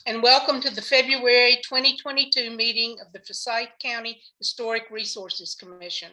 and welcome to the February 2022 meeting of the Forsyth County Historic Resources Commission.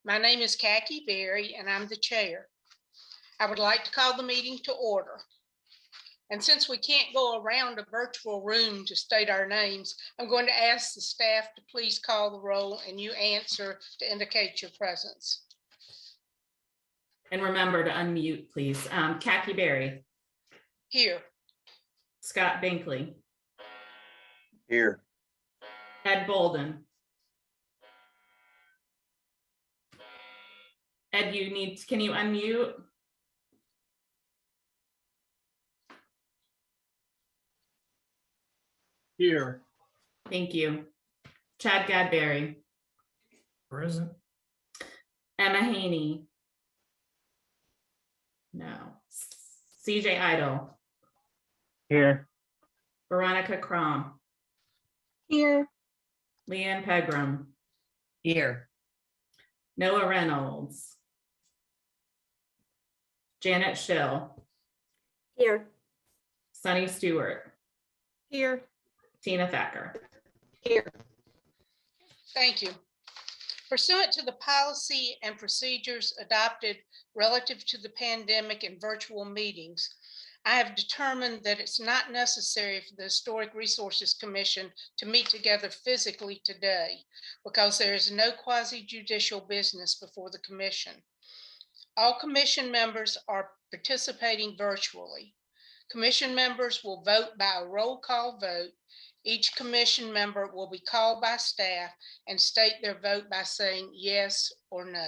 My name is Khaki Berry and I'm the chair. I would like to call the meeting to order. And since we can't go around a virtual room to state our names, I'm going to ask the staff to please call the roll and you answer to indicate your presence. And remember to unmute, please. Khaki Berry. Here. Scott Binkley. Here. Ed Bolden. Ed, can you unmute? Here. Thank you. Chad Gadberry. Present. Emma Haney. No. CJ Idle. Here. Veronica Crom. Here. Leanne Pegram. Here. Noah Reynolds. Janet Schill. Here. Sunny Stewart. Here. Tina Thacker. Here. Thank you. Pursuant to the policy and procedures adopted relative to the pandemic and virtual meetings, I have determined that it's not necessary for the Historic Resources Commission to meet together physically today because there is no quasi-judicial business before the commission. All commission members are participating virtually. Commission members will vote by a roll call vote. Each commission member will be called by staff and state their vote by saying yes or no.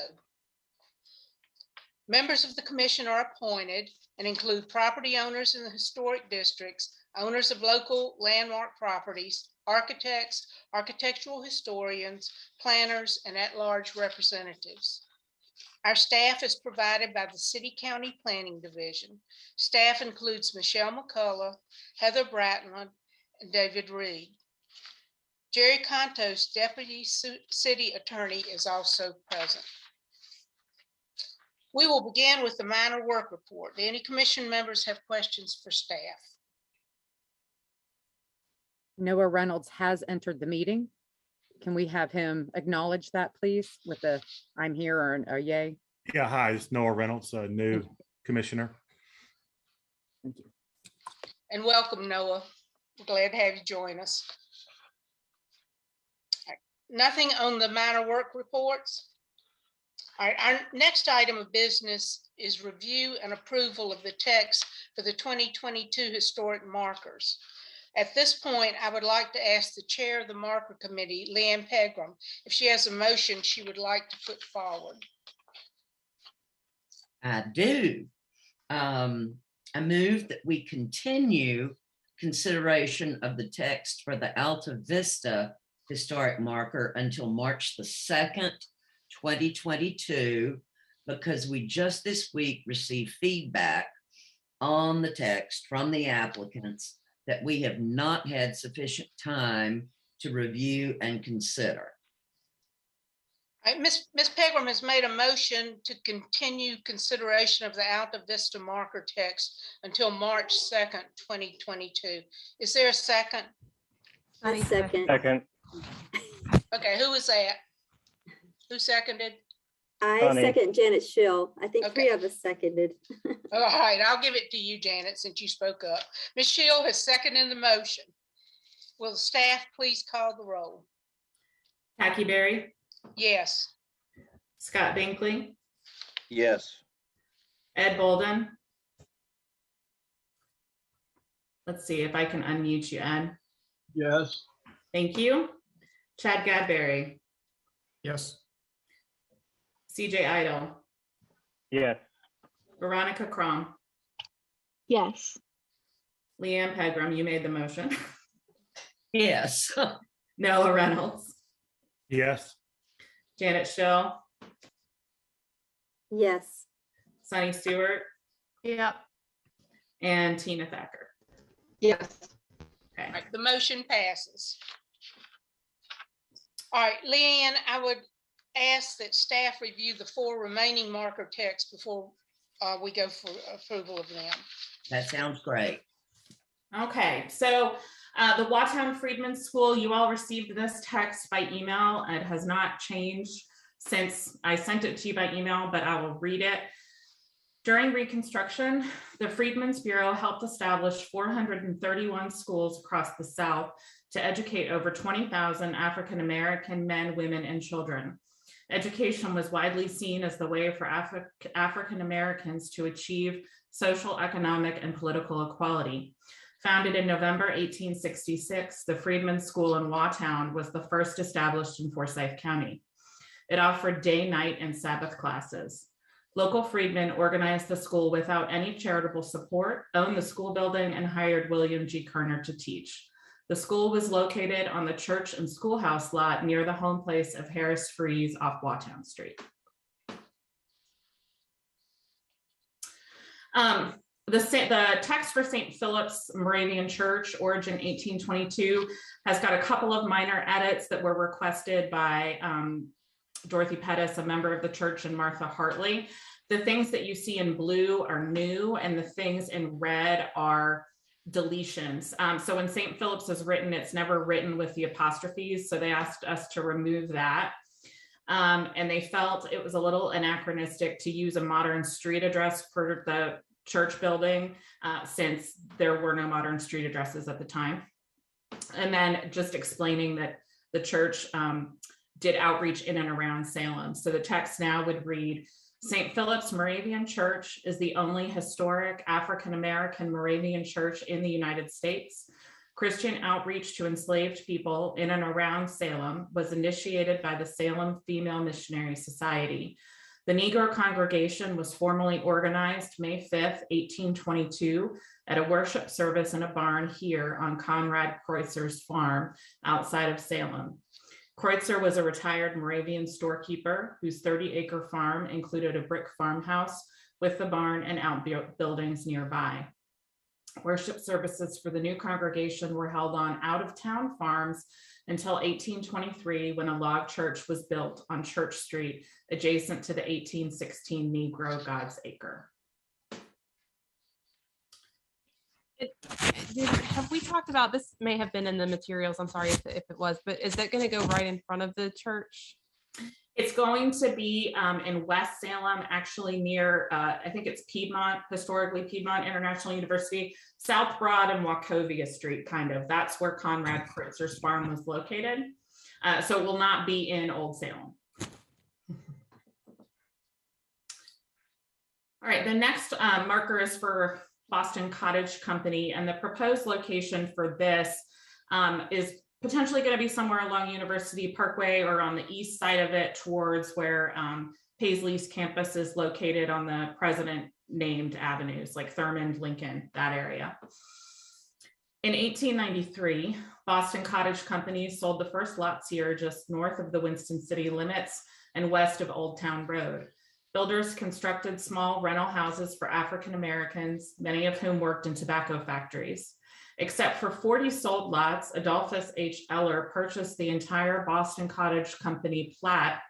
Members of the commission are appointed and include property owners in the historic districts, owners of local landmark properties, architects, architectural historians, planners, and at-large representatives. Our staff is provided by the City County Planning Division. Staff includes Michelle McCullough, Heather Bratland, and David Reed. Jerry Contos, Deputy City Attorney, is also present. We will begin with the minor work report. Do any commission members have questions for staff? Noah Reynolds has entered the meeting. Can we have him acknowledge that, please, with a I'm here or a yay? Yeah, hi, it's Noah Reynolds, a new commissioner. Thank you. And welcome, Noah. We're glad to have you join us. Right. Nothing on the minor work reports. All right, our next item of business is review and approval of the text for the 2022 historic markers. At this point, I would like to ask the chair of the marker committee, Leanne Pegram, if she has a motion she would like to put forward. I do. I move that we continue consideration of the text for the Alta Vista historic marker until March the 2nd, 2022, because we just this week received feedback on the text from the applicants that we have not had sufficient time to review and consider. All right, Ms. Pegram has made a motion to continue consideration of the Alta Vista marker text until March 2nd, 2022. Is there a second? I second. Second. Okay, who was that? Who seconded? I second Janet Schill. I think Okay. 3 of us seconded. All right, I'll give it to you, Janet, since you spoke up. Ms. Schill has seconded the motion. Will the staff please call the roll? Khaki Berry. Yes. Scott Binkley. Yes. Ed Bolden. Let's see if I can unmute you, Ed. Yes. Thank you. Chad Gadberry. Yes. CJ Idle. Yes. Veronica Crom. Yes. Leanne Pegram, you made the motion. Yes. Noah Reynolds. Yes. Janet Schill. Yes. Sunny Stewart. Yep. And Tina Thacker. Yes. Okay. All right, the motion passes. All right, Leanne, I would ask that staff review the 4 remaining marker texts before we go for approval of them. That sounds great. Okay, so The Waughtown Freedman School, you all received this text by email. It has not changed since I sent it to you by email, but I will read it. During Reconstruction, the Freedmen's Bureau helped establish 431 schools across the South to educate over 20,000 African-American men, women, and children. Education was widely seen as the way for African-Americans to achieve social, economic, and political equality. Founded in November 1866, the Freedmen's School in Waughtown was the first established in Forsyth County. It offered day, night, and Sabbath classes. Local freedmen organized the school without any charitable support, owned the school building, and hired William G. Kerner to teach. The school was located on the church and schoolhouse lot near the home place of Harris Fries off Waughtown Street. The text for St. Philip's Moravian Church, origin 1822, has got a couple of minor edits that were requested by Dorothy Pettis, a member of the church, and Martha Hartley. The things that you see in blue are new, and the things in red are deletions. So when St. Philip's is written, it's never written with the apostrophes, so they asked us to remove that. And they felt it was a little anachronistic to use a modern street address for the church building, since there were no modern street addresses at the time. And then just explaining that the church did outreach in and around Salem. So the text now would read, St. Philip's Moravian Church is the only historic African-American Moravian church in the United States. Christian outreach to enslaved people in and around Salem was initiated by the Salem Female Missionary Society. The Negro congregation was formally organized May 5th, 1822, at a worship service in a barn here on Conrad Kreutzer's farm outside of Salem. Kreutzer was a retired Moravian storekeeper whose 30-acre farm included a brick farmhouse with the barn and outbuildings nearby. Worship services for the new congregation were held on out-of-town farms until 1823, when a log church was built on Church Street, adjacent to the 1816 Negro God's Acre. Have we talked about this? May have been in the materials. I'm sorry if it was, but is that going to go right in front of the church? It's going to be in West Salem, actually near, I think it's Piedmont, historically Piedmont International University, South Broad and Wachovia Street, kind of. That's where Conrad Kritzer's farm was located. So it will not be in Old Salem. All right, the next marker is for Boston Cottage Company, and the proposed location for this is potentially going to be somewhere along University Parkway or on the east side of it towards where Paisley's campus is located on the president named avenues like Thurmond, Lincoln, that area. In 1893, Boston Cottage Company sold the first lots here just north of the Winston city limits and west of Old Town Road. Builders constructed small rental houses for African Americans, many of whom worked in tobacco factories. Except for 40 sold lots, Adolphus H. Eller purchased the entire Boston Cottage Company plat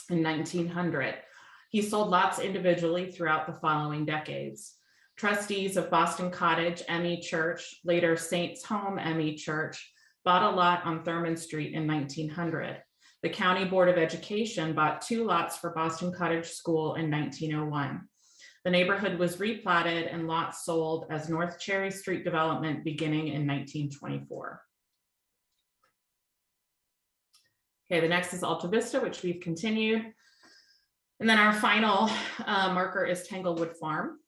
in 1900. He sold lots individually throughout the following decades. Trustees of Boston Cottage M.E. Church, later Saints Home M.E. Church, bought a lot on Thurmond Street in 1900. The County Board of Education bought 2 lots for Boston Cottage School in 1901. The neighborhood was replatted and lots sold as North Cherry Street development beginning in 1924. Okay, the next is Alta Vista, which we've continued. And then our final marker is Tanglewood Farm.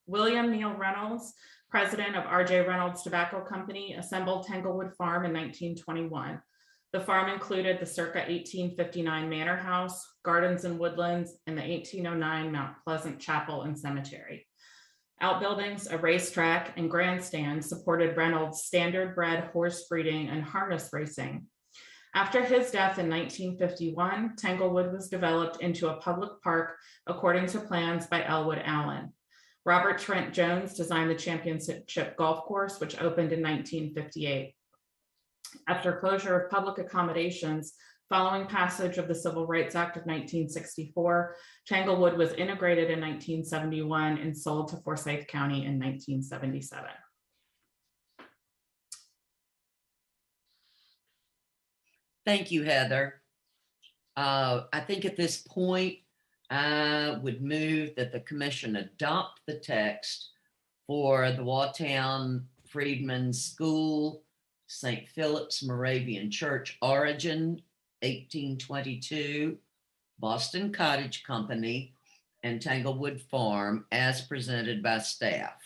William Neal Reynolds, president of R.J. Reynolds Tobacco Company, assembled Tanglewood Farm in 1921. The farm included the circa 1859 Manor House, gardens and woodlands, and the 1809 Mount Pleasant Chapel and Cemetery. Outbuildings, a racetrack, and grandstand supported Reynolds' standard-bred horse breeding and harness racing. After his death in 1951, Tanglewood was developed into a public park according to plans by Elwood Allen. Robert Trent Jones designed the championship golf course, which opened in 1958. After closure of public accommodations, following passage of the Civil Rights Act of 1964, Tanglewood was integrated in 1971 and sold to Forsyth County in 1977. Thank you, Heather. I think at this point, I would move that the commission adopt the text for the Waughtown Freedman School, St. Philip's Moravian Church, origin 1822, Boston Cottage Company, and Tanglewood Farm, as presented by staff.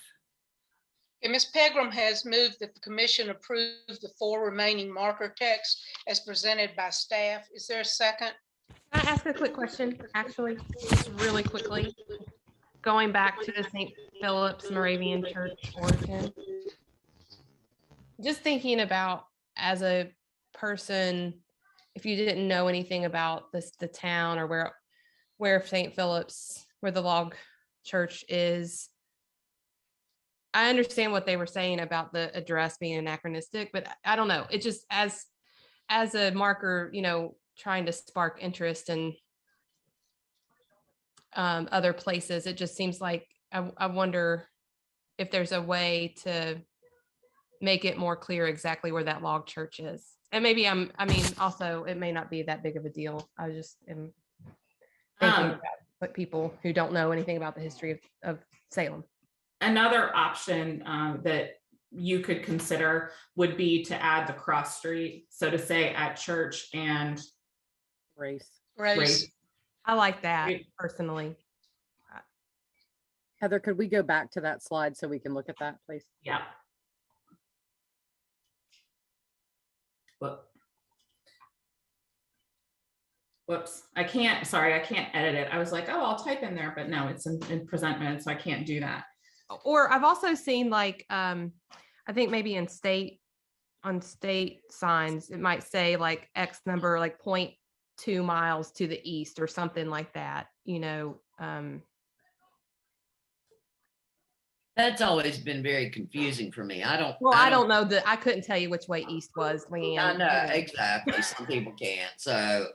And Ms. Pegram has moved that the commission approve the 4 remaining marker text as presented by staff. Is there a second? Can I ask a quick question, actually, just really quickly? Going back to the St. Philip's Moravian Church origin. Just thinking about, as a person, if you didn't know anything about the town or where St. Philip's, where the log church is, I understand what they were saying about the address being anachronistic, but I don't know. It just, as a marker, trying to spark interest in other places, it just seems like I wonder if there's a way to make it more clear exactly where that log church is. And maybe also it may not be that big of a deal. I just am thinking about like people who don't know anything about the history of Salem. Another option that you could consider would be to add the cross street. So to say at church and Race. I like that personally. Heather, could we go back to that slide so we can look at that, please? Yeah. Whoops. I can't edit it. I was like, oh, I'll type in there, but no, it's in present mode, so I can't do that. Or I've also seen like, I think maybe on state signs, it might say like X number, like 0.2 miles to the east or something like that, That's always been very confusing for me. I don't know that. I couldn't tell you which way east was, Leanne. I know, exactly. Some people can't. So,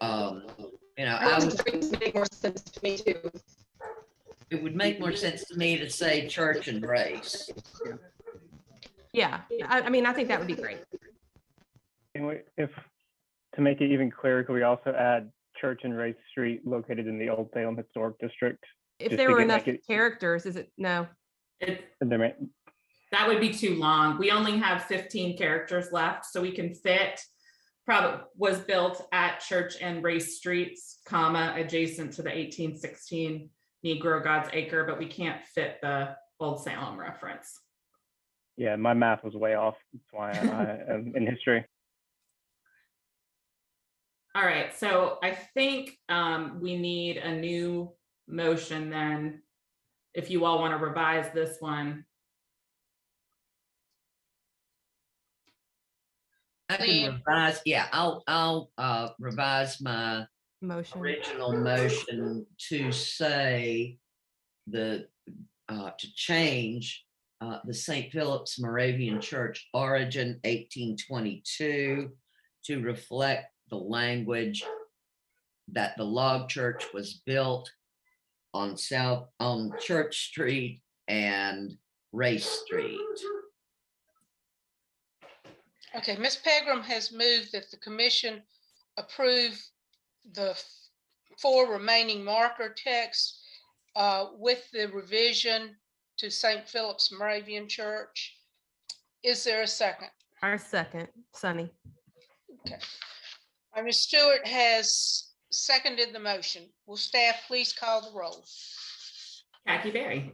make more sense to me too. It would make more sense to me to say church and race. Yeah, I think that would be great. And if, to make it even clearer, could we also add Church and Race Street located in the Old Salem Historic District? If there were enough characters, is it? No. That would be too long. We only have 15 characters left, so we can fit, probably was built at Church and Race Streets, adjacent to the 1816 Negro God's Acre, but we can't fit the Old Salem reference. Yeah, my math was way off. That's why I am in history. All right, so I think we need a new motion then, if you all want to revise this one. I can revise. Yeah, I'll revise my original motion to say to change the St. Philip's Moravian Church origin 1822 to reflect the language that the log church was built on Church Street and Race Street. Okay, Ms. Pegram has moved that the commission approve the 4 remaining marker texts with the revision to St. Philip's Moravian Church. Is there a second? Our second, Sunny. Okay. Ms. Stewart has seconded the motion. Will staff please call the roll? Jackie Berry.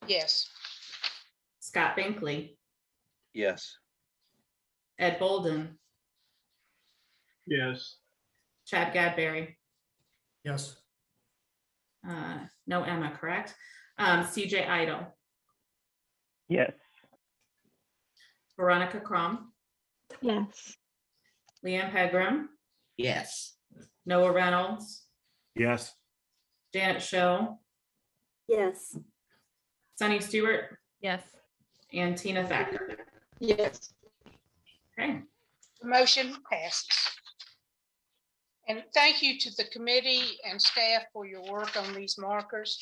Yes. Scott Binkley. Yes. Ed Bolden. Yes. Chad Gadberry. Yes. No Emma, correct? CJ Idle. Yes. Veronica Crum. Yes. Leanne Pegram. Yes. Noah Reynolds. Yes. Janet Schill. Yes. Sunny Stewart. Yes. And Tina Thacker. Yes. Okay. The motion passes. And thank you to the committee and staff for your work on these markers.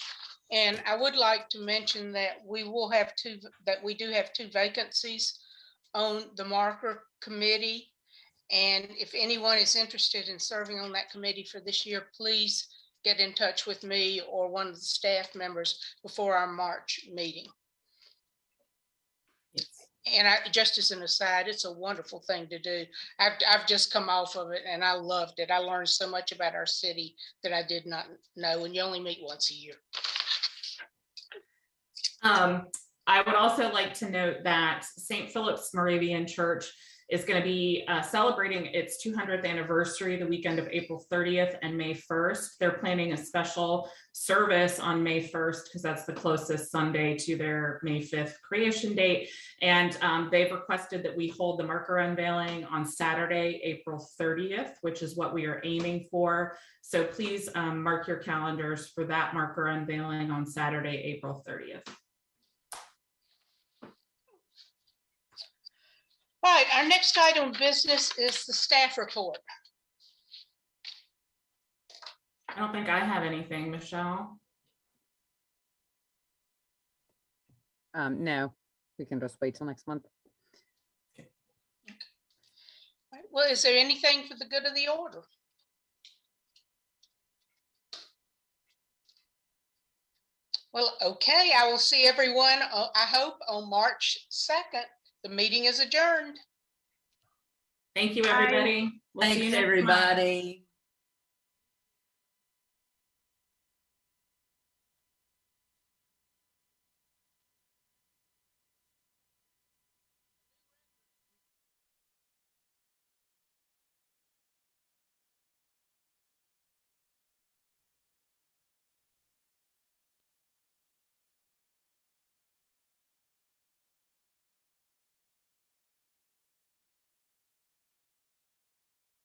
And I would like to mention that we do have 2 vacancies on the marker committee. And if anyone is interested in serving on that committee for this year, please get in touch with me or one of the staff members before our March meeting. And just as an aside, it's a wonderful thing to do. I've just come off of it and I loved it. I learned so much about our city that I did not know, and you only meet once a year. I would also like to note that St. Philip's Moravian Church is going to be celebrating its 200th anniversary the weekend of April 30th and May 1st. They're planning a special service on May 1st because that's the closest Sunday to their May 5th creation date. And they've requested that we hold the marker unveiling on Saturday, April 30th, which is what we are aiming for. So please mark your calendars for that marker unveiling on Saturday, April 30th. All right, our next item of business is the staff report. I don't think I have anything, Michelle. No, we can just wait till next month. Well, is there anything for the good of the order? Well, okay, I will see everyone, I hope, on March 2nd. The meeting is adjourned. Thank you, everybody. We'll see you Thanks, next month. everybody.